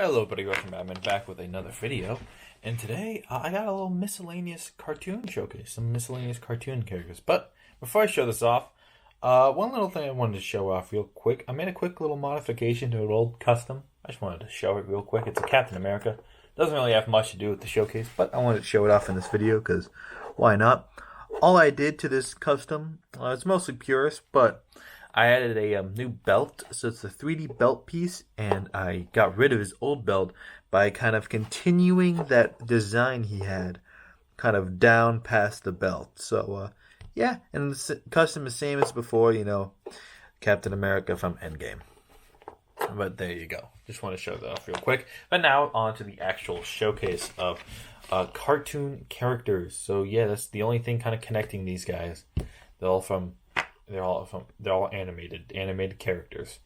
Hello, buddy. Russian Batman back with another video, and today I got a little miscellaneous cartoon showcase, some miscellaneous cartoon characters. But before I show this off, one little thing I wanted to show off real quick. I made a quick little modification to an old custom. I just wanted to show it real quick. It's a Captain America. Doesn't really have much to do with the showcase, but I wanted to show it off in this video because why not? All I did to this custom, it's mostly purist, but I added a new belt, so it's a 3D belt piece, and I got rid of his old belt by kind of continuing that design he had, kind of down past the belt. So, yeah, and the custom is same as before, Captain America from Endgame. But there you go. Just want to show that off real quick. But now on to the actual showcase of cartoon characters. So yeah, that's the only thing kind of connecting these guys. They're all animated characters.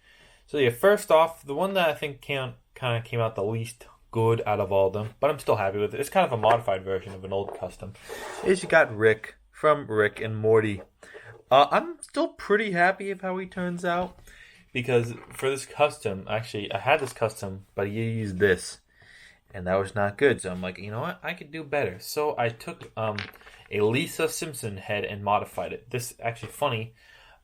So yeah, first off, the one that I think kind of came out the least good out of all of them, but I'm still happy with it. It's kind of a modified version of an old custom. Is you got Rick from Rick and Morty. I'm still pretty happy with how he turns out because for this custom, actually, I had this custom, but you used this, and that was not good. So I'm like, you know what? I could do better. So I took a Lisa Simpson head and modified it. This actually funny.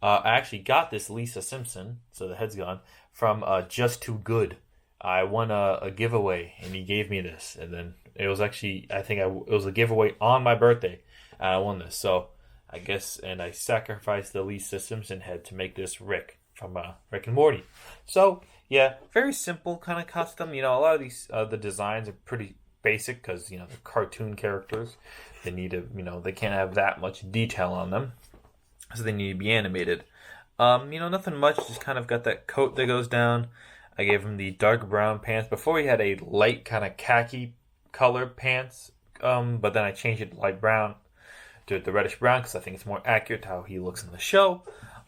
I actually got this Lisa Simpson, so the head's gone, from Just Too Good. I won a giveaway, and he gave me this. And then it was actually, it was a giveaway on my birthday. And I won this. So I guess, and I sacrificed the Lisa Simpson head to make this Rick from Rick and Morty. So, yeah, very simple kind of custom. A lot of these, the designs are pretty basic because, they're cartoon characters. They need to, they can't have that much detail on them. So they need to be animated. Nothing much. Just kind of got that coat that goes down. I gave him the dark brown pants. Before he had a light kind of khaki colored pants. But then I changed it to light brown to the reddish brown because I think it's more accurate to how he looks in the show.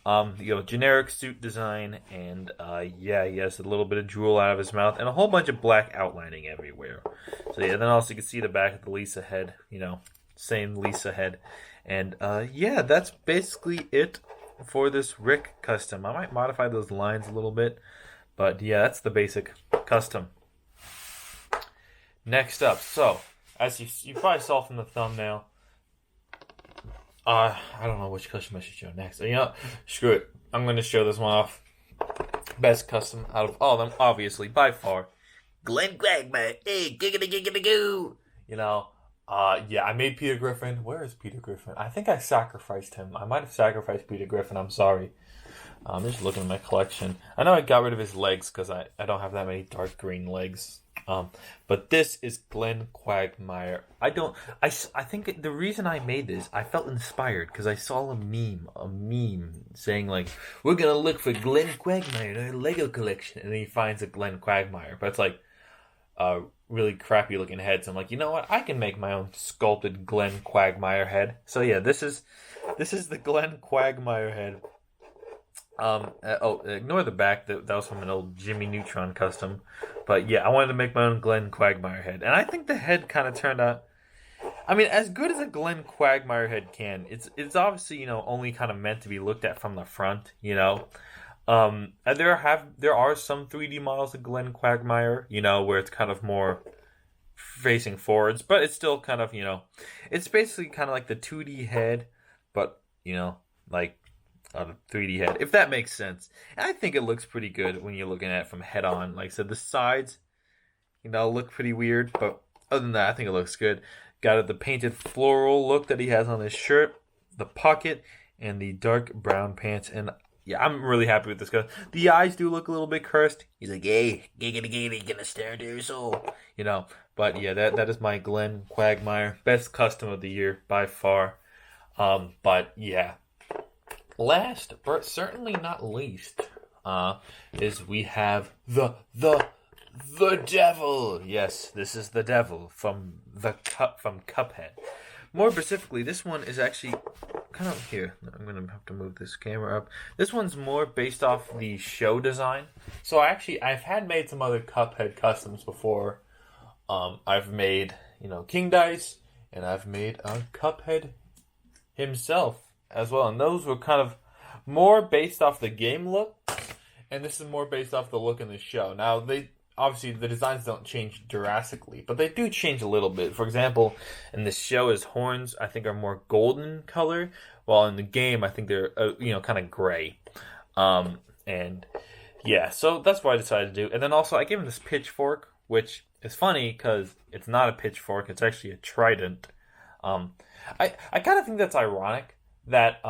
Generic suit design, and he has a little bit of drool out of his mouth, and a whole bunch of black outlining everywhere. So yeah, then also you can see the back of the Lisa head, same Lisa head. And that's basically it for this Rick custom. I might modify those lines a little bit, but yeah, that's the basic custom. Next up, so as you probably saw from the thumbnail, I don't know which custom I should show next. Screw it. I'm going to show this one off. Best custom out of all of them, obviously, by far. Glenn Quagmire. Hey, giggity giggity goo. I made Peter Griffin. Where is Peter Griffin? I think I sacrificed him. I might have sacrificed Peter Griffin. I'm sorry. I'm just looking at my collection. I know I got rid of his legs because I don't have that many dark green legs. But this is Glenn Quagmire. I think the reason I made this, I felt inspired because I saw a meme saying like, we're gonna look for Glenn Quagmire in our Lego collection, and then he finds a Glenn Quagmire, but it's like a really crappy looking head. So I'm like, you know what? I can make my own sculpted Glenn Quagmire head. So yeah, this is the Glenn Quagmire head. Ignore the back. That was from an old Jimmy Neutron custom. But yeah, I wanted to make my own Glenn Quagmire head. And I think the head kind of turned out, as good as a Glenn Quagmire head can. It's obviously, only kind of meant to be looked at from the front, And there are some 3D models of Glenn Quagmire, where it's kind of more facing forwards. But it's still kind of, it's basically kind of like the 2D head, but, like on a 3D head, if that makes sense. And I think it looks pretty good when you're looking at it from head on. Like I said, the sides, look pretty weird, but other than that, I think it looks good. Got it, the painted floral look that he has on his shirt, the pocket, and the dark brown pants. And yeah, I'm really happy with this guy. The eyes do look a little bit cursed. He's like, hey, giggity, gonna stare into your soul. But yeah, that is my Glenn Quagmire. Best custom of the year by far. But yeah. Last, but certainly not least, is we have the devil. Yes, this is the devil from Cuphead. More specifically, this one is actually kind of here. I'm gonna have to move this camera up. This one's more based off the show design. So I've made some other Cuphead customs before. I've made King Dice, and I've made Cuphead himself as well, and those were kind of more based off the game look, and this is more based off the look in the show. Now, obviously the designs don't change drastically, but they do change a little bit. For example, in the show, his horns I think are more golden color, while in the game I think they're kind of gray. And yeah, so that's what I decided to do. And then also I gave him this pitchfork, which is funny because it's not a pitchfork; it's actually a trident. I kind of think that's ironic that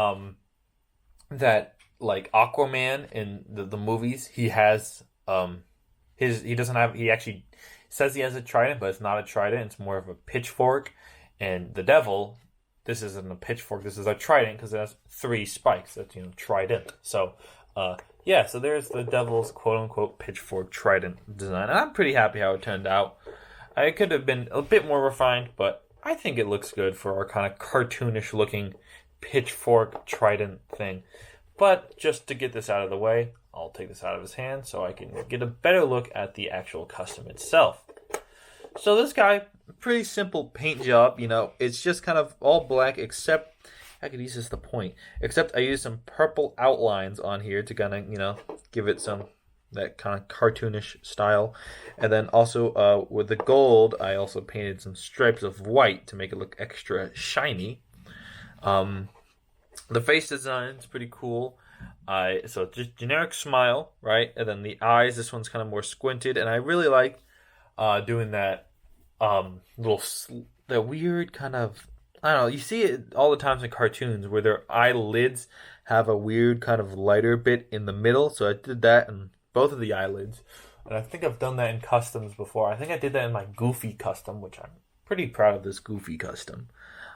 that like Aquaman in the movies, he has he actually says he has a trident, but it's not a trident, it's more of a pitchfork. And the devil, this isn't a pitchfork, this is a trident because it has 3 spikes. That's trident. So yeah, so there's the devil's quote unquote pitchfork trident design. And I'm pretty happy how it turned out. I could have been a bit more refined, but I think it looks good for our kind of cartoonish looking pitchfork trident thing. But just to get this out of the way, I'll take this out of his hand so I can get a better look at the actual custom itself. So this guy, pretty simple paint job, it's just kind of all black except, I could use this the point, except I used some purple outlines on here to kind of, give it that kind of cartoonish style. And then also with the gold, I also painted some stripes of white to make it look extra shiny. The face design is pretty cool. So just generic smile, right? And then the eyes, this one's kind of more squinted. And I really like doing that the weird kind of, I don't know, you see it all the times in cartoons where their eyelids have a weird kind of lighter bit in the middle. So I did that in both of the eyelids. And I think I've done that in customs before. I think I did that in my Goofy custom, which I'm pretty proud of this Goofy custom.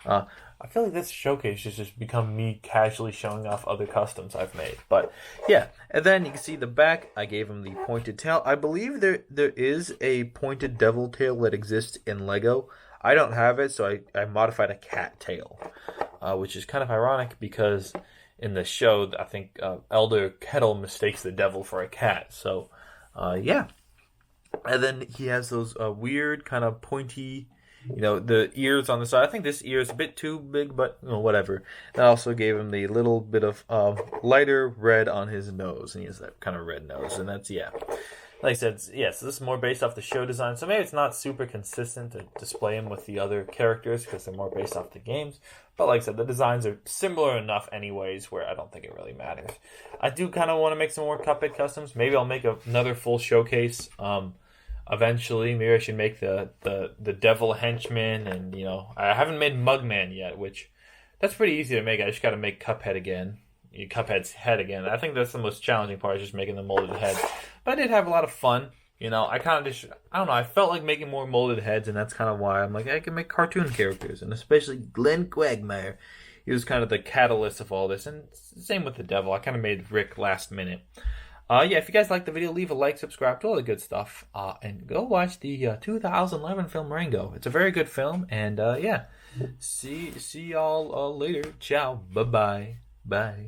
I feel like this showcase has just become me casually showing off other customs I've made. But yeah, and then you can see the back. I gave him the pointed tail. I believe there is a pointed devil tail that exists in Lego. I don't have it, so I modified a cat tail, which is kind of ironic because in the show, I think Elder Kettle mistakes the devil for a cat. So yeah. And then he has those weird kind of pointy, the ears on the side. I think this ear is a bit too big, but whatever. And I also gave him the little bit of lighter red on his nose, and he has that kind of red nose. And that's, yeah. Like I said, yeah, so this is more based off the show design. So maybe it's not super consistent to display him with the other characters because they're more based off the games. But like I said, the designs are similar enough anyways where I don't think it really matters. I do kind of want to make some more Cuphead customs. Maybe I'll make another full showcase eventually. Maybe I should make the devil henchman, and I haven't made Mugman yet, which that's pretty easy to make. I just got to make Cuphead's head again. I think that's the most challenging part, is just making the molded head. But I did have a lot of fun. I kind of just, I don't know, I felt like making more molded heads, and that's kind of why I'm like, I can make cartoon characters, and especially Glenn Quagmire. He was kind of the catalyst of all this, and same with the devil. I kind of made Rick last minute. Yeah, if you guys liked the video, leave a like, subscribe to all the good stuff, and go watch the 2011 film Rango. It's a very good film, and yeah, see y'all later. Ciao, bye-bye, bye.